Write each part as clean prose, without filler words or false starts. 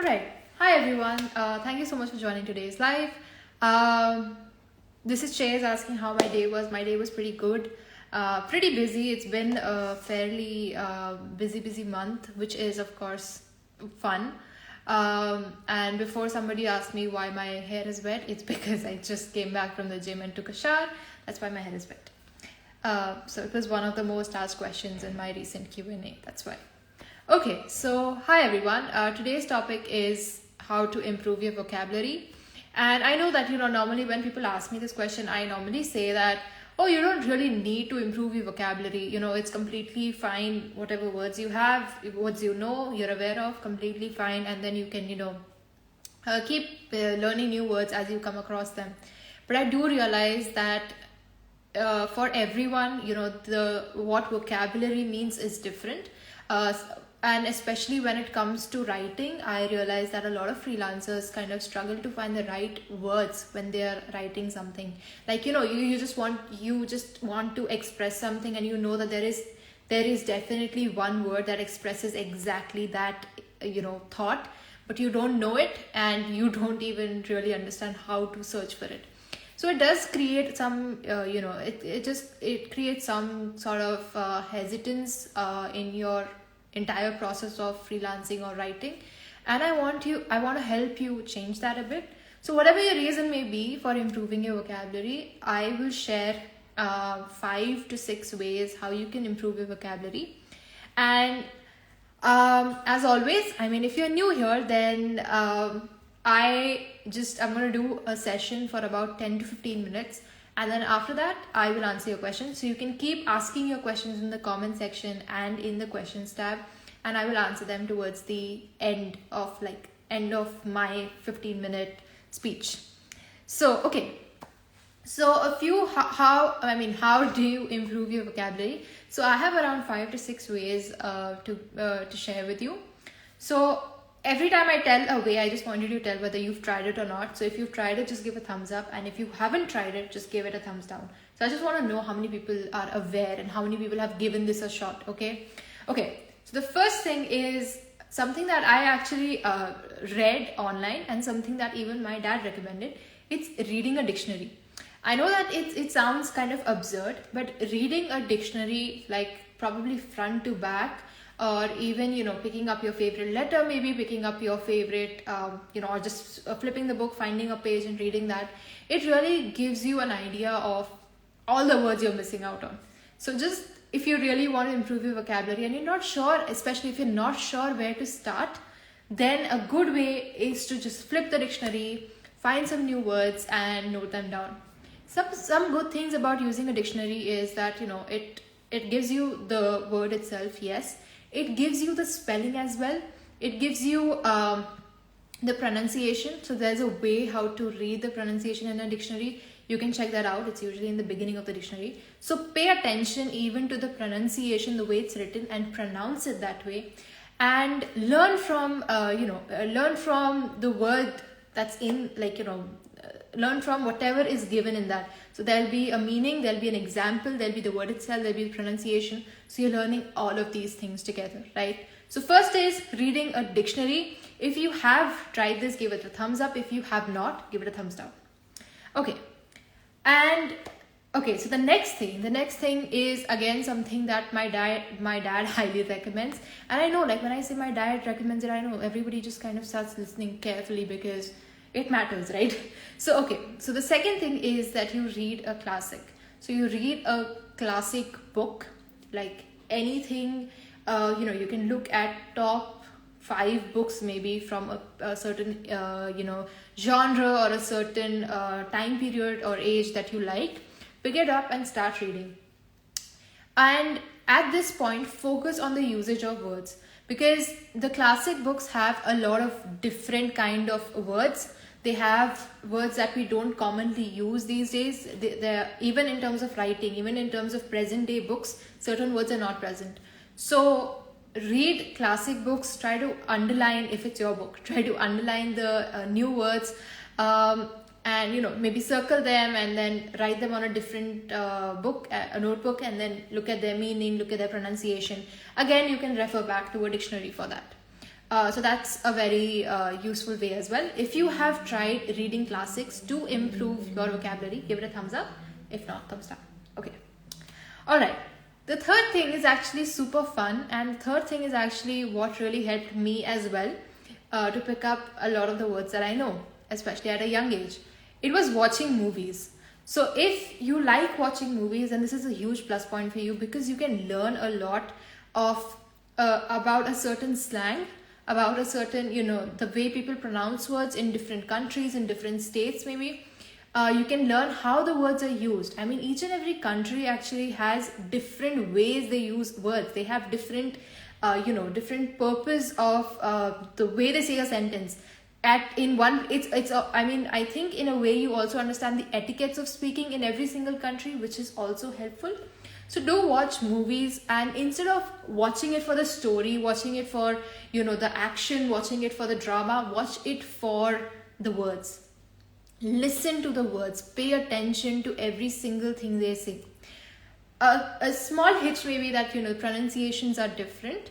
All right. Hi, everyone. Thank you so much for joining today's live. Um, this is Chase asking how my day was. My day was pretty good. Pretty busy. It's been a fairly busy month, which is, of course, fun. And before somebody asked me why my hair is wet, it's because I just came back from the gym and took a shower. That's why my hair is wet. So it was one of the most asked questions in my recent Q&A. That's why. Okay, so hi everyone. Today's topic is how to improve your vocabulary. And I know that, normally when people ask me this question, I normally say that, oh, you don't really need to improve your vocabulary. It's completely fine. Whatever words you have, words you're aware of, completely fine. And then you can, keep learning new words as you come across them. But I do realize that for everyone, what vocabulary means is different. And especially when it comes to writing, I realize that a lot of freelancers kind of struggle to find the right words when they are writing something. Like, you just want to express something, and that there is definitely one word that expresses exactly that, thought, but you don't know it, and you don't even really understand how to search for it. So it does create some, it creates some sort of hesitance in your entire process of freelancing or writing. And I want to help you change that a bit. So whatever your reason may be for improving your vocabulary, I will share 5 to 6 ways how you can improve your vocabulary. And as always, if you're new here, then I'm going to do a session for about 10 to 15 minutes. And then after that, I will answer your questions. So you can keep asking your questions in the comment section and in the questions tab. And I will answer them towards the end of my 15-minute speech. So, okay. So a few, how do you improve your vocabulary? So I have around 5 to 6 ways to share with you. So every time I tell a way, I just want you to tell whether you've tried it or not. So if you've tried it, just give a thumbs up. And if you haven't tried it, just give it a thumbs down. So I just want to know how many people are aware and how many people have given this a shot. Okay. So the first thing is something that I actually read online, and something that even my dad recommended. It's reading a dictionary. I know that it sounds kind of absurd, but reading a dictionary, like probably front to back, or even, picking up your favorite letter, maybe picking up your favorite, or just flipping the book, finding a page and reading that, it really gives you an idea of all the words you're missing out on. So just, if you really want to improve your vocabulary and you're not sure, especially if you're not sure where to start, then a good way is to just flip the dictionary, find some new words and note them down. Some good things about using a dictionary is that, it gives you the word itself, yes. It gives you the spelling as well. It gives you the pronunciation. So there's a way how to read the pronunciation in a dictionary. You can check that out. It's usually in the beginning of the dictionary. So pay attention even to the pronunciation, the way it's written, and pronounce it that way. And learn from, the word that's in, learn from whatever is given in that. So there'll be a meaning, there'll be an example, there'll be the word itself, there'll be the pronunciation. So you're learning all of these things together, right? So first is reading a dictionary. If you have tried this, give it a thumbs up. If you have not, give it a thumbs down. Okay. So the next thing is again something that my dad highly recommends. And I know, when I say my dad recommends it, I know everybody just kind of starts listening carefully because it matters, right? So the second thing is that you read a classic. So you read a classic book, like anything. You can look at top 5 books maybe from a certain genre or a certain time period or age that you like. Pick it up and start reading. And at this point, focus on the usage of words, because the classic books have a lot of different kind of words. They have words that we don't commonly use these days. They're even in terms of writing, even in terms of present day books, certain words are not present. So read classic books, try to underline, if it's your book, try to underline the new words, and maybe circle them and then write them on a different book, a notebook, and then look at their meaning, look at their pronunciation. Again, you can refer back to a dictionary for that. So that's a very useful way as well. If you have tried reading classics to improve your vocabulary, give it a thumbs up. If not, thumbs down. Okay. All right. The third thing is actually super fun, and the third thing is actually what really helped me as well to pick up a lot of the words that I know, especially at a young age. It was watching movies. So if you like watching movies, then this is a huge plus point for you, because you can learn a lot of about a certain slang, about a certain, the way people pronounce words in different countries, in different states maybe. You can learn how the words are used. I mean, each and every country actually has different ways they use words. They have different, different purpose of the way they say a sentence. I mean, I think in a way you also understand the etiquettes of speaking in every single country, which is also helpful. So do watch movies, and instead of watching it for the story, watching it for, the action, watching it for the drama, watch it for the words. Listen to the words, pay attention to every single thing they say. A small hitch may be that, pronunciations are different.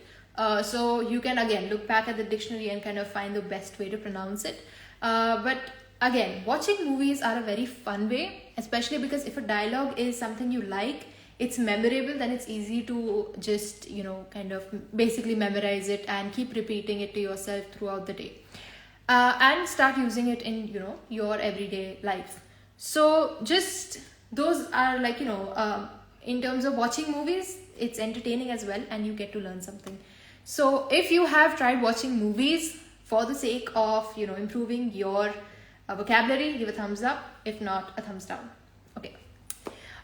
So you can again look back at the dictionary and kind of find the best way to pronounce it. But again, watching movies are a very fun way, especially because if a dialogue is something you like, it's memorable, then it's easy to just, kind of basically memorize it and keep repeating it to yourself throughout the day. And start using it in, your everyday life. So just those are like, in terms of watching movies, it's entertaining as well, and you get to learn something. So if you have tried watching movies for the sake of, improving your vocabulary, give a thumbs up. If not, a thumbs down. Okay.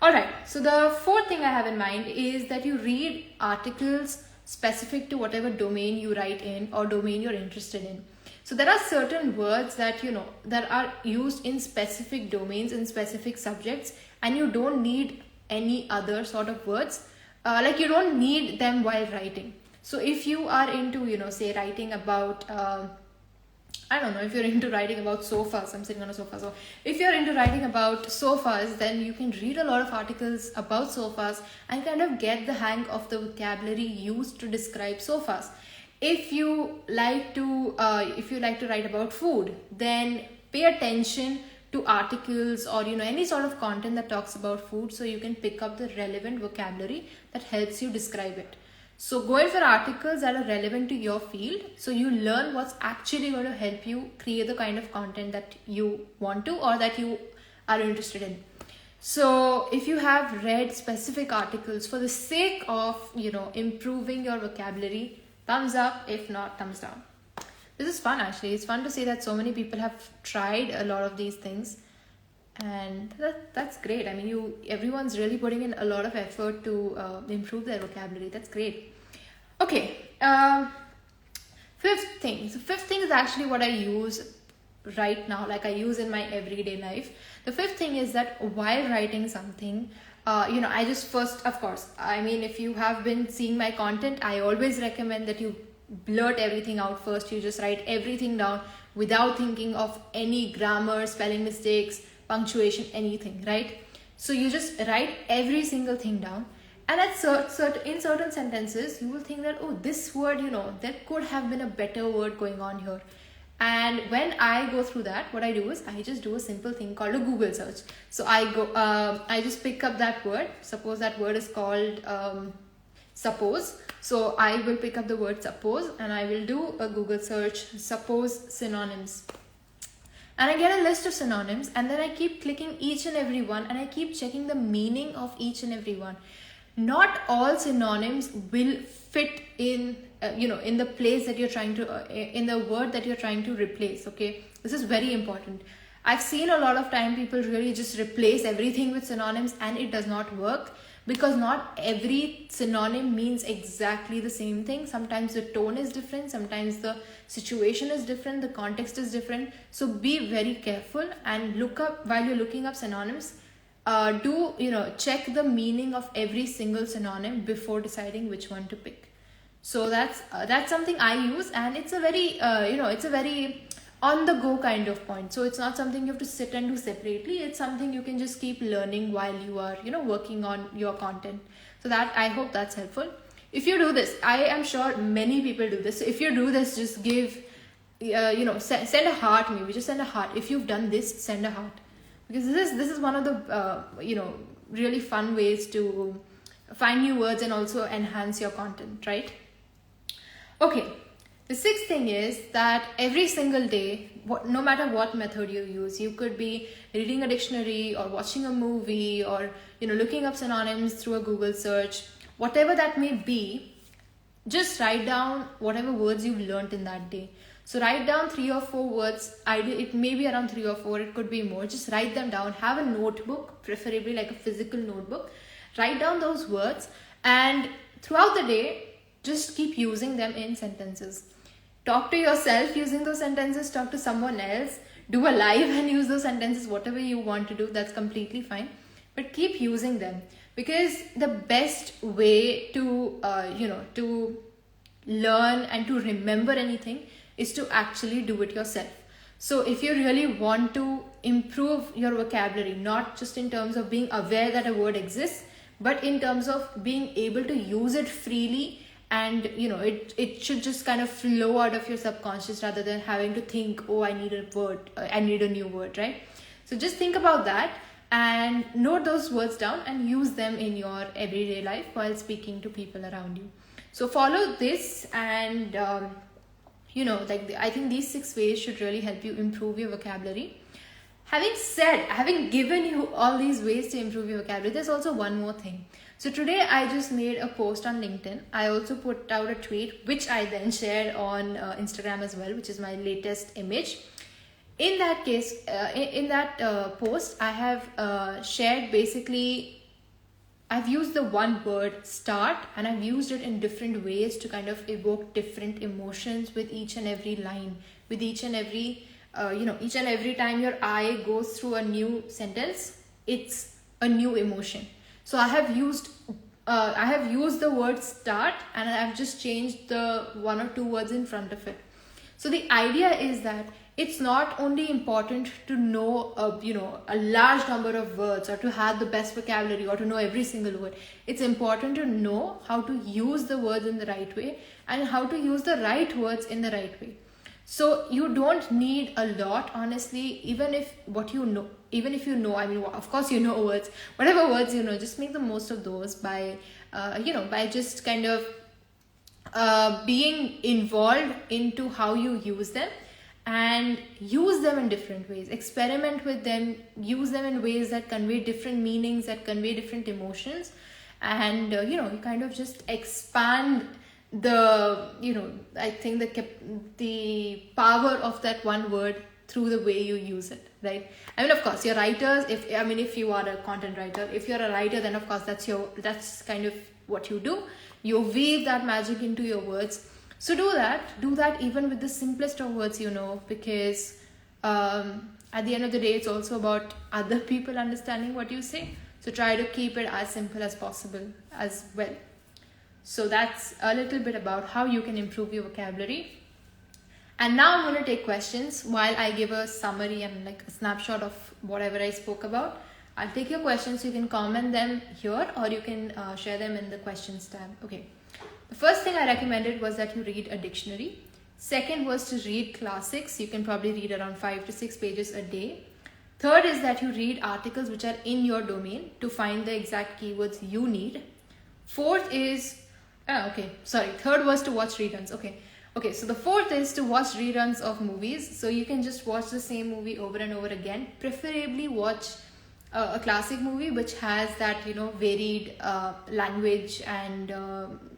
All right. So the fourth thing I have in mind is that you read articles specific to whatever domain you write in or domain you're interested in. So there are certain words that, that are used in specific domains, in specific subjects, and you don't need any other sort of words. Like you don't need them while writing. So if you are into, say writing about, I don't know, if you're into writing about sofas, I'm sitting on a sofa. So if you're into writing about sofas, then you can read a lot of articles about sofas and kind of get the hang of the vocabulary used to describe sofas. If you like to write about food, then pay attention to articles or any sort of content that talks about food, so you can pick up the relevant vocabulary that helps you describe it. So go in for articles that are relevant to your field, so you learn what's actually going to help you create the kind of content that you want to or that you are interested in. So if you have read specific articles for the sake of improving your vocabulary, thumbs up. If not, thumbs down. This is fun actually. It's fun to see that so many people have tried a lot of these things, and that's great. I mean, everyone's really putting in a lot of effort to improve their vocabulary. That's great. Okay. Fifth thing. So fifth thing is actually what I use right now, like I use in my everyday life. The fifth thing is that while writing something, I just first, of course, I mean, if you have been seeing my content, I always recommend that you blurt everything out first. You just write everything down without thinking of any grammar, spelling mistakes, punctuation, anything, right? So you just write every single thing down. And in certain sentences, you will think that, oh, this word, there could have been a better word going on here. And when I go through that, what I do is I just do a simple thing called a Google search. So I just pick up that word. Suppose that word is called suppose. So I will pick up the word suppose and I will do a Google search, suppose synonyms. And I get a list of synonyms, and then I keep clicking each and every one, and I keep checking the meaning of each and every one. Not all synonyms will fit in in the place that you're trying to, in the word that you're trying to replace. Okay, this is very important. I've seen a lot of time people really just replace everything with synonyms, and it does not work, because not every synonym means exactly the same thing. Sometimes the tone is different, sometimes the situation is different, the context is different. So be very careful and look up, while you're looking up synonyms, check the meaning of every single synonym before deciding which one to pick. So that's something I use, and it's a very it's a very on the go kind of point. So it's not something you have to sit and do separately. It's something you can just keep learning while you are working on your content. So that, I hope that's helpful. If you do this, I am sure many people do this. So if you do this, just give, send a heart. Maybe just send a heart. If you've done this, send a heart, because this is one of the really fun ways to find new words and also enhance your content, right? Okay. The sixth thing is that every single day, no matter what method you use, you could be reading a dictionary or watching a movie or looking up synonyms through a Google search, whatever that may be, just write down whatever words you've learned in that day. So write down 3 or 4 words. It may be around 3 or 4, it could be more. Just write them down. Have a notebook, preferably like a physical notebook. Write down those words, and throughout the day, just keep using them in sentences. Talk to yourself using those sentences, talk to someone else, do a live and use those sentences, whatever you want to do, that's completely fine. But keep using them, because the best way to, to learn and to remember anything is to actually do it yourself. So if you really want to improve your vocabulary, not just in terms of being aware that a word exists, but in terms of being able to use it freely, and it should just kind of flow out of your subconscious rather than having to think, oh, I need a word, I need a new word, right? So just think about that and note those words down and use them in your everyday life while speaking to people around you. So follow this, and I think these 6 ways should really help you improve your vocabulary. Having given you all these ways to improve your vocabulary, there's also one more thing. So today I just made a post on LinkedIn. I also put out a tweet, which I then shared on Instagram as well, which is my latest image. In that case, in that post, I have shared basically, I've used the one word start, and I've used it in different ways to kind of evoke different emotions with each and every line, with each and every each and every time your eye goes through a new sentence, it's a new emotion. So I have used the word start, and I've just changed the 1 or 2 words in front of it. So the idea is that it's not only important to know a large number of words or to have the best vocabulary or to know every single word. It's important to know how to use the words in the right way and how to use the right words in the right way. So you don't need a lot, honestly, even if you know, I mean, of course you know words, whatever words you know, just make the most of those by just kind of being involved into how you use them, and use them in different ways. Experiment with them, use them in ways that convey different meanings, that convey different emotions, and you kind of just expand I think the power of that one word through the way you use it, right? I mean, of course, your writers, if you are a content writer, if you're a writer, then of course that's kind of what you do. You weave that magic into your words. So do that even with the simplest of words, because at the end of the day, it's also about other people understanding what you say. So try to keep it as simple as possible as well. So that's a little bit about how you can improve your vocabulary. And now I'm going to take questions while I give a summary and like a snapshot of whatever I spoke about. I'll take your questions. You can comment them here, or you can share them in the questions tab. Okay. The first thing I recommended was that you read a dictionary. Second was to read classics. You can probably read around 5 to 6 pages a day. Third is that you read articles which are in your domain to find the exact keywords you need. Fourth is third was to watch reruns. Okay, so the fourth is to watch reruns of movies. So you can just watch the same movie over and over again. Preferably watch a classic movie which has that varied language and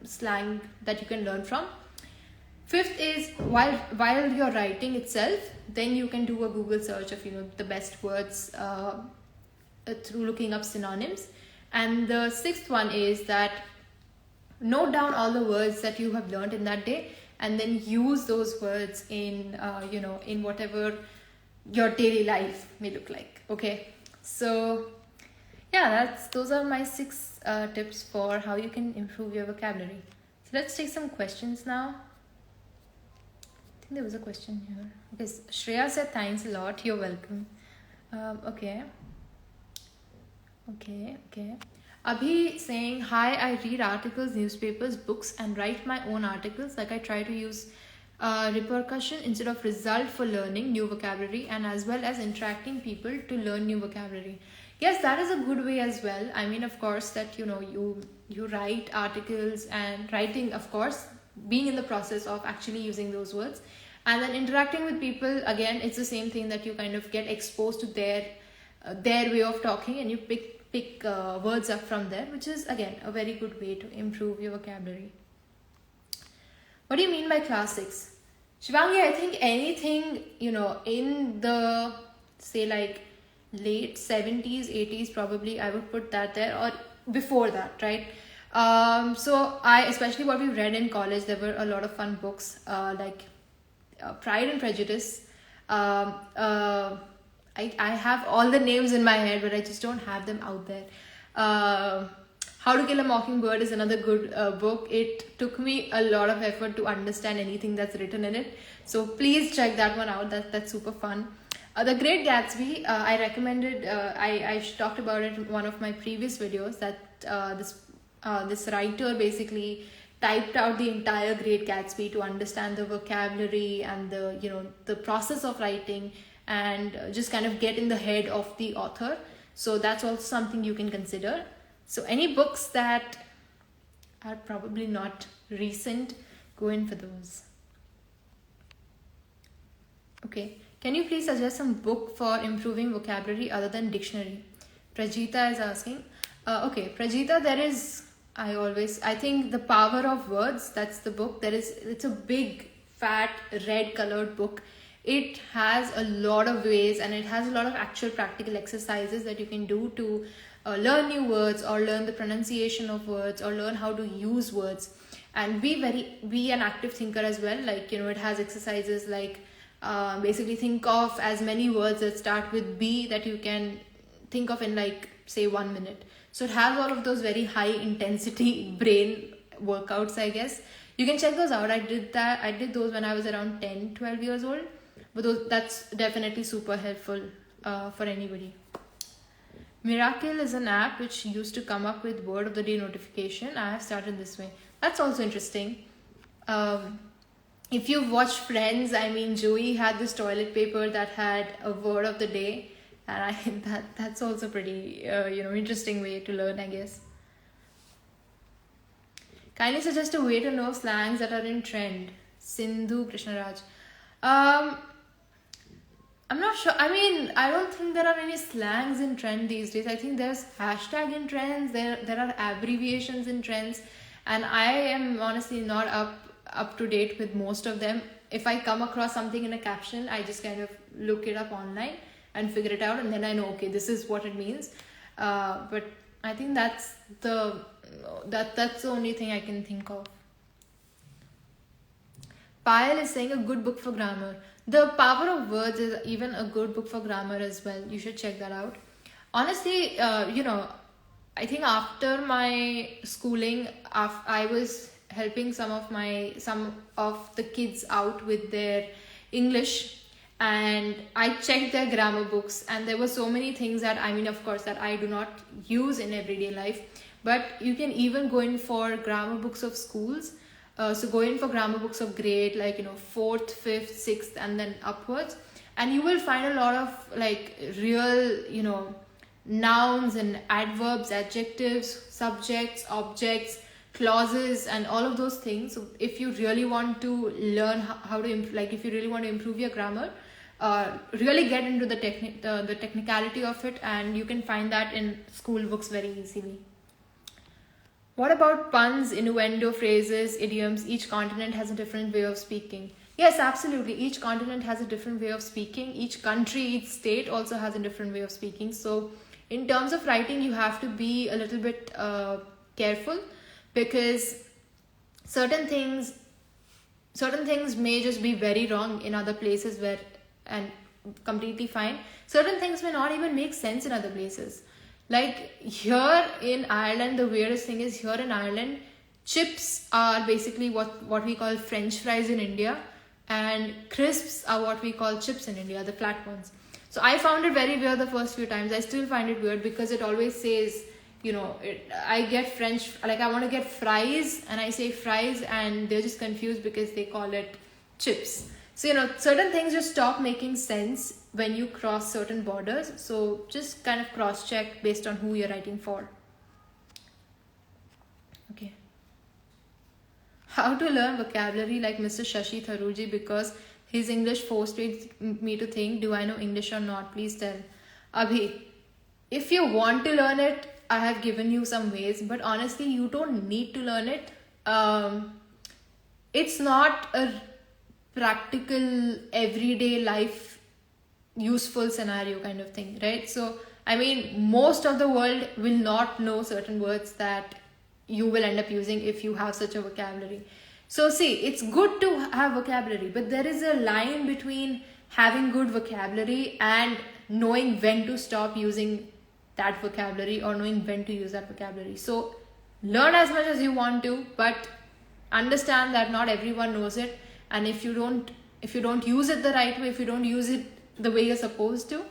slang that you can learn from. Fifth is while you're writing itself, then you can do a Google search of the best words through looking up synonyms. And the sixth one is that note down all the words that you have learned in that day, and then use those words in in whatever your daily life may look like. Okay, so yeah, those are my 6 tips for how you can improve your vocabulary. So let's take some questions now. I think there was a question here. Okay, Shreya said thanks a lot. You're welcome. Okay. Abhi saying, hi, I read articles, newspapers, books, and write my own articles. Like I try to use repercussion instead of result for learning new vocabulary, and as well as interacting people to learn new vocabulary. Yes, that is a good way as well. I mean, of course, that you write articles, and writing, of course, being in the process of actually using those words, and then interacting with people. Again, it's the same thing, that you kind of get exposed to their way of talking, and you pick words up from there, which is again a very good way to improve your vocabulary. What do you mean by classics? Shivangi, I think anything, in the, say, like late 70s, 80s, probably I would put that there, or before that, right? So especially what we read in college, there were a lot of fun books, like Pride and Prejudice. I have all the names in my head, but I just don't have them out there. How to Kill a Mockingbird is another good book. It took me a lot of effort to understand anything that's written in it. So please check that one out. That's super fun. The Great Gatsby, I recommended, I talked about it in one of my previous videos, that this writer basically typed out the entire Great Gatsby to understand the vocabulary and the process of writing, and just kind of get in the head of the author. So that's also something you can consider. So any books that are probably not recent, go in for those. Okay, can you please suggest some book for improving vocabulary other than dictionary? Prajita is asking. Okay, Prajita, I think The Power of Words, that's the book. It's a big, fat, red colored book. It has a lot of ways, and it has a lot of actual practical exercises that you can do to learn new words, or learn the pronunciation of words, or learn how to use words, and be an active thinker as well. Like, it has exercises like basically think of as many words that start with B that you can think of in, like, say 1 minute. So it has all of those very high intensity brain workouts, I guess. You can check those out. I did those when I was around 10-12 years old. But that's definitely super helpful for anybody. Miracle is an app which used to come up with word of the day notification. I have started this way. That's also interesting. If you've watched Friends, I mean, Joey had this toilet paper that had a word of the day, and that's also pretty interesting way to learn, I guess. Kindly suggest a way to know slangs that are in trend. Sindhu Krishnaraj. I'm not sure. I mean, I don't think there are any slangs in trend these days. I think there's hashtag in trends. There are abbreviations in trends, and I am honestly not up to date with most of them. If I come across something in a caption, I just kind of look it up online and figure it out, and then I know, okay, this is what it means. But I think that's the only thing I can think of. Payal is saying a good book for grammar. The Power of Words is even a good book for grammar as well. You should check that out. Honestly, I think after my schooling, I was helping some of the kids out with their English, and I checked their grammar books, and there were so many things that, I mean, of course, that I do not use in everyday life, but you can even go in for grammar books of schools. So go in for grammar books of grade, like, 4th, 5th, 6th, and then upwards, and you will find a lot of like real, nouns and adverbs, adjectives, subjects, objects, clauses, and all of those things. So if you really want to learn how to if you really want to improve your grammar, really get into the technicality of it, and you can find that in school books very easily. What about puns, innuendo, phrases, idioms? Each continent has a different way of speaking. Yes, absolutely. Each continent has a different way of speaking. Each country, each state also has a different way of speaking. So in terms of writing, you have to be a little bit careful, because certain things may just be very wrong in other places, and completely fine. Certain things may not even make sense in other places. Like here in Ireland, the weirdest thing is, here in Ireland, chips are basically what we call French fries in India, and crisps are what we call chips in India, the flat ones. So I found it very weird the first few times. I still find it weird, because it always says I get French, like I want to get fries and I say fries and they're just confused because they call it chips. So, certain things just stop making sense when you cross certain borders. So just kind of cross check based on who you're writing for. Okay. How to learn vocabulary like Mr. Shashi Tharoor ji, because his English forced me to think, do I know English or not? Please tell. Abhi, if you want to learn it, I have given you some ways, but honestly, you don't need to learn it. It's not a practical, everyday life, useful scenario kind of thing, right? So, I mean, most of the world will not know certain words that you will end up using if you have such a vocabulary. So see, it's good to have vocabulary, but there is a line between having good vocabulary and knowing when to stop using that vocabulary or knowing when to use that vocabulary. So learn as much as you want to, but understand that not everyone knows it, and if you don't use it the right way, if you don't use it the way you're supposed to,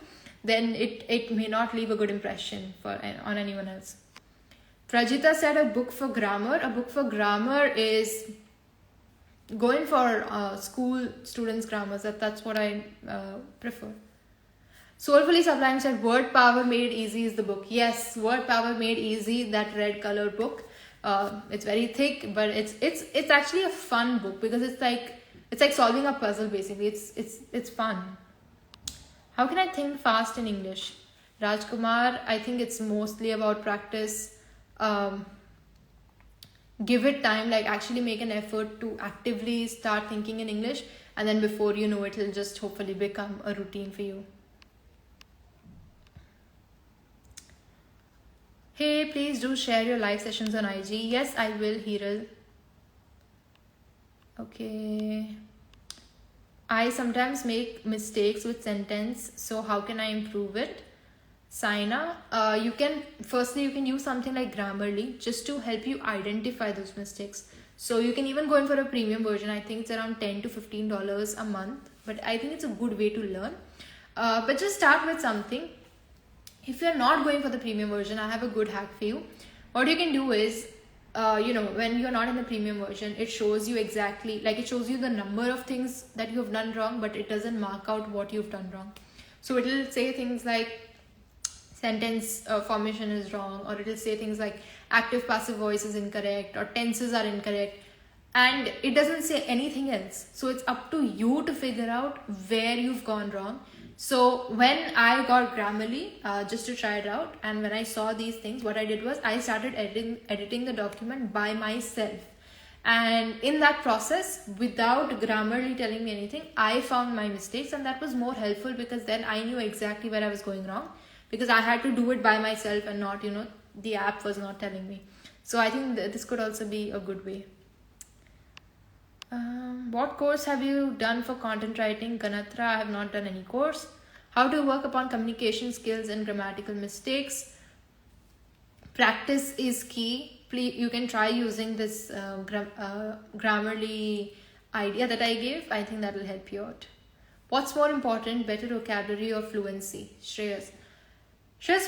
then it may not leave a good impression on anyone else. Prajita said a book for grammar. A book for grammar is going for school students' grammars. That's what I prefer. Soulfully Sublime said Word Power Made Easy is the book. Yes, Word Power Made Easy, that red color book. It's very thick, but it's actually a fun book because it's like solving a puzzle basically. It's fun. How can I think fast in English? Rajkumar, I think it's mostly about practice. Give it time, like actually make an effort to actively start thinking in English, and then before you know it, it'll just hopefully become a routine for you. Hey, please do share your live sessions on IG. Yes, I will, Hiral. Okay. I sometimes make mistakes with sentence, so how can I improve it? Saina, you can use something like Grammarly just to help you identify those mistakes. So you can even go in for a premium version. I think it's around $10 to $15 a month, but I think it's a good way to learn. But just start with something. If you're not going for the premium version, I have a good hack for you. What you can do is, when you're not in the premium version, it shows you exactly, like it shows you the number of things that you've done wrong, but it doesn't mark out what you've done wrong. So it'll say things like sentence formation is wrong, or it'll say things like active passive voice is incorrect, or tenses are incorrect, and it doesn't say anything else. So it's up to you to figure out where you've gone wrong. So when I got Grammarly, just to try it out, and when I saw these things, what I did was I started editing the document by myself. And in that process, without Grammarly telling me anything, I found my mistakes, and that was more helpful because then I knew exactly where I was going wrong, because I had to do it by myself and not, the app was not telling me. So I think this could also be a good way. What course have you done for content writing? Ganatra, I have not done any course. How to work upon communication skills and grammatical mistakes? Practice is key. Please, you can try using this Grammarly idea that I gave. I think that will help you out. What's more important, better vocabulary or fluency? Shreyas,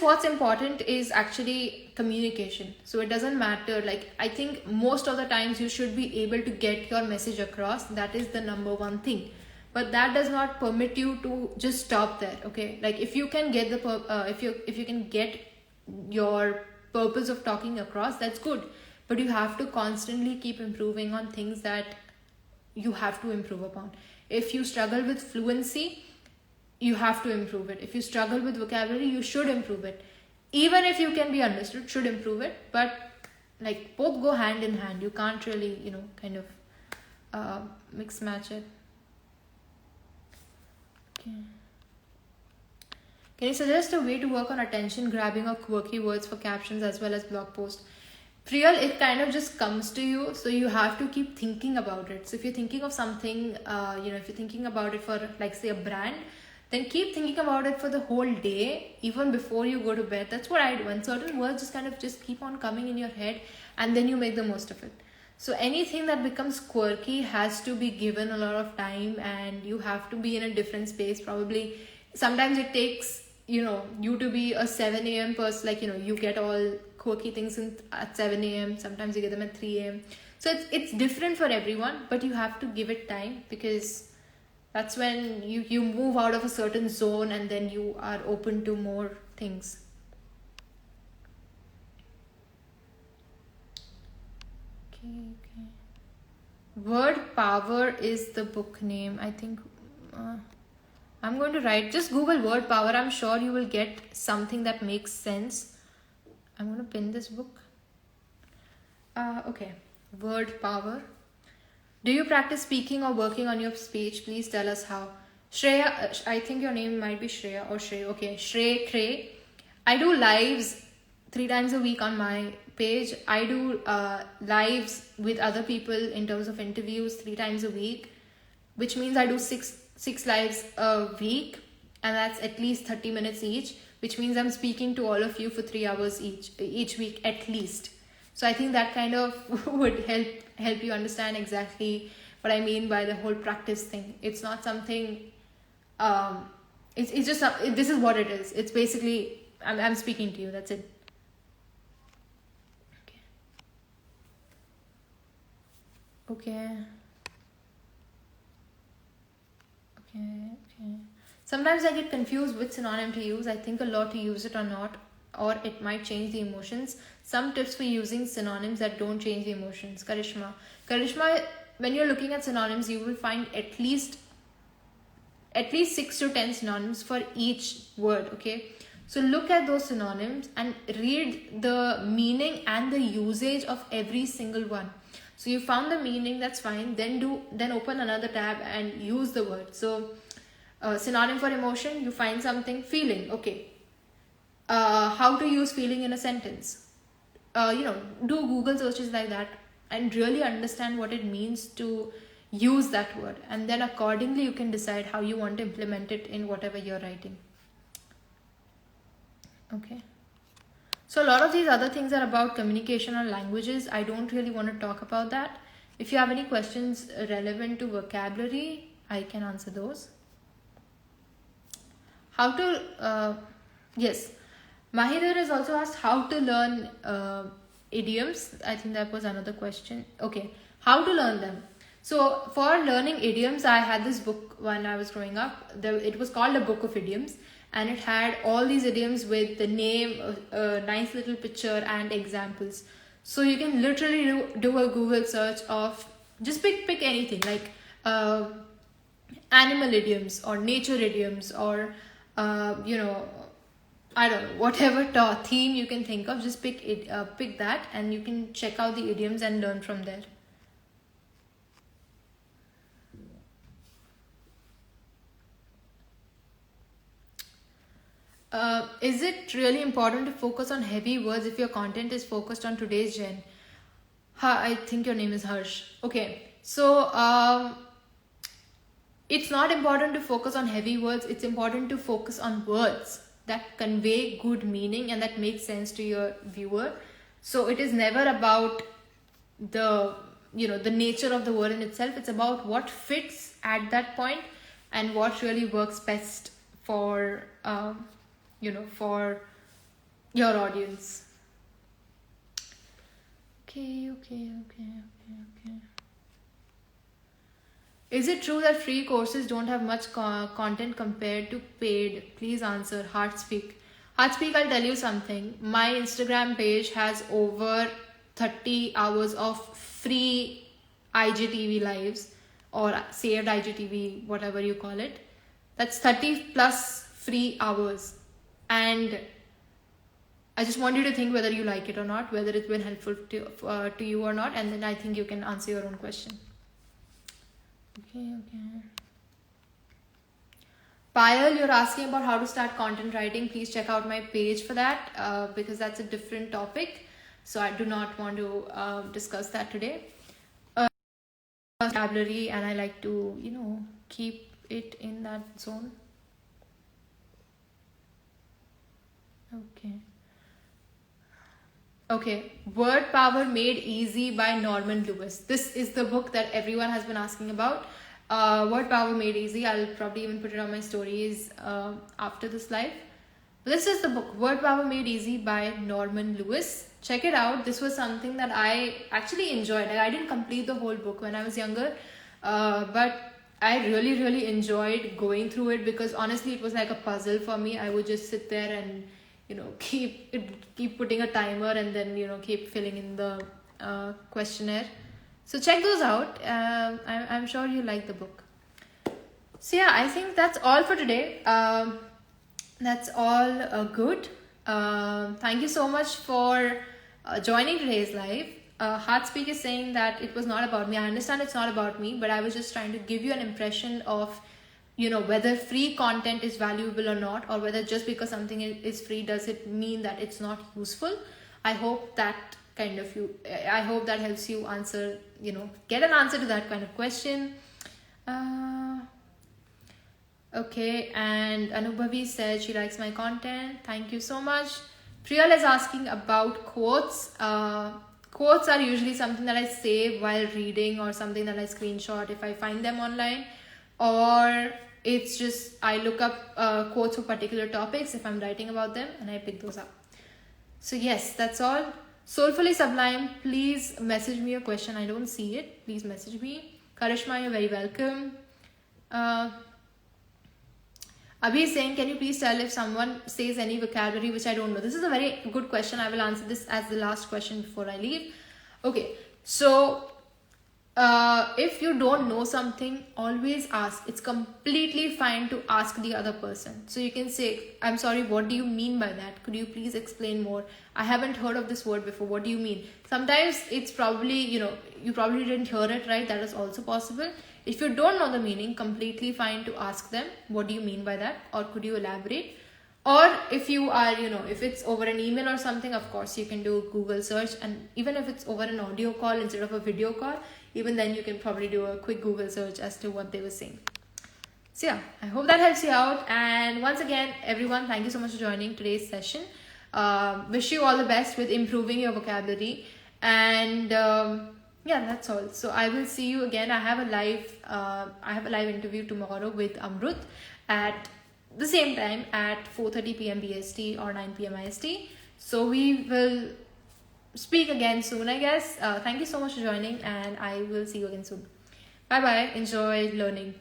what's important is actually communication. So it doesn't matter. Like, I think most of the times you should be able to get your message across. That is the number one thing. But that does not permit you to just stop there. Okay, like if you can get if you can get your purpose of talking across, that's good. But you have to constantly keep improving on things that you have to improve upon. If you struggle with fluency, you have to improve it. If you struggle with vocabulary, you should improve it. Even if you can be understood, should improve it. But like both go hand in hand. You can't really, kind of mix match it. Okay. Can you suggest a way to work on attention grabbing or quirky words for captions as well as blog posts? Priyal, it kind of just comes to you, so you have to keep thinking about it. So if you're thinking of something, if you're thinking about it for, like, say, a brand, then keep thinking about it for the whole day, even before you go to bed. That's what I do. And certain words just keep on coming in your head, and then you make the most of it. So anything that becomes quirky has to be given a lot of time, and you have to be in a different space. Probably sometimes it takes, you to be a 7 a.m. person, like, you get all quirky things at 7 a.m. Sometimes you get them at 3 a.m. So it's different for everyone, but you have to give it time, because that's when you move out of a certain zone and then you are open to more things. Okay. Word power is the book name. I think I'm going to write, just Google word power. I'm sure you will get something that makes sense. I'm going to pin this book. Okay. Word power. Do you practice speaking or working on your speech? Please tell us how. Shreya, I think your name might be Shreya or Shrey. Okay, Shrey Cray. I do lives 3 times a week on my page. I do lives with other people in terms of interviews 3 times a week, which means I do six lives a week, and that's at least 30 minutes each, which means I'm speaking to all of you for 3 hours each week at least. So I think that kind of would help you understand exactly what I mean by the whole practice thing. It's not something it's just this is what it is. It's basically I'm speaking to you, that's it. Okay. Sometimes I get confused which synonym to use. I think a lot to use it or not, or it might change the emotions. Some tips for using synonyms that don't change the emotions. Karishma, when you're looking at synonyms, you will find at least 6 to 10 synonyms for each word. Okay, so look at those synonyms and read the meaning and the usage of every single one. So you found the meaning, that's fine. Then open another tab and use the word. So synonym for emotion, you find something. Feeling, okay. How to use feeling in a sentence. Do Google searches like that and really understand what it means to use that word, and then accordingly you can decide how you want to implement it in whatever you're writing. Okay. So a lot of these other things are about communication or languages. I don't really want to talk about that. If you have any questions relevant to vocabulary, I can answer those. How to, yes, Mahidar has also asked how to learn idioms. I think that was another question. Okay, how to learn them. So for learning idioms, I had this book when I was growing up. It was called A Book of Idioms. And it had all these idioms with the name, a nice little picture and examples. So you can literally do a Google search of, just pick anything like animal idioms or nature idioms or, I don't know, whatever theme you can think of, just pick that and you can check out the idioms and learn from there. Is it really important to focus on heavy words if your content is focused on today's gen? I think your name is Harsh. Okay, so it's not important to focus on heavy words. It's important to focus on words that convey good meaning and that make sense to your viewer. So it is never about the nature of the word in itself. It's about what fits at that point and what really works best for for your audience. Okay. Is it true that free courses don't have much content compared to paid? Please answer. Heartspeak, I'll tell you something. My Instagram page has over 30 hours of free IGTV lives or saved IGTV, whatever you call it. That's 30 plus free hours. And I just want you to think whether you like it or not, whether it's been helpful to you or not, and then I think you can answer your own question. Okay. Payal, you're asking about how to start content writing. Please check out my page for that because that's a different topic. So I do not want to discuss that today. Vocabulary, and I like to, keep it in that zone. Okay. Word Power Made Easy by Norman Lewis. This is the book that everyone has been asking about. Word Power Made Easy. I'll probably even put it on my stories after this live. This is the book Word Power Made Easy by Norman Lewis. Check it out. This was something that I actually enjoyed. Like, I didn't complete the whole book when I was younger, but I really, really enjoyed going through it, because honestly, it was like a puzzle for me. I would just sit there and keep putting a timer, and then keep filling in the questionnaire. So check those out. I'm sure you like the book. So yeah, I think that's all for today. That's all good. Thank you so much for joining today's live. Heartspeak is saying that it was not about me. I understand it's not about me, but I was just trying to give you an impression of whether free content is valuable or not, or whether just because something is free does it mean that it's not useful. I hope that I hope that helps you answer, get an answer to that kind of question. Okay, and Anubhavi said she likes my content. Thank you so much. Priyal is asking about quotes. Quotes are usually something that I save while reading, or something that I screenshot if I find them online, or it's just I look up quotes for particular topics if I'm writing about them, and I pick those up. So yes, that's all. Soulfully Sublime, please message me a question. I don't see it. Please message me. Karishma, you're very welcome. Abhi is saying, can you please tell if someone says any vocabulary which I don't know? This is a very good question. I will answer this as the last question before I leave. Okay, so if you don't know something, always ask. It's completely fine to ask the other person. So you can say, I'm sorry, what do you mean by that? Could you please explain more? I haven't heard of this word before. What do you mean? Sometimes it's probably, you probably didn't hear it right. That is also possible. If you don't know the meaning, completely fine to ask them, what do you mean by that? Or could you elaborate? Or if you are, if it's over an email or something, of course, you can do Google search. And even if it's over an audio call instead of a video call, even then you can probably do a quick Google search as to what they were saying. So yeah, I hope that helps you out. And once again, everyone, thank you so much for joining today's session. Wish you all the best with improving your vocabulary. And yeah, that's all. So I will see you again. I have a live interview tomorrow with Amrut at the same time at 4:30 p.m. BST or 9 p.m. IST. So we will speak again soon, I guess. Thank you so much for joining, and I will see you again soon. Bye bye. Enjoy learning.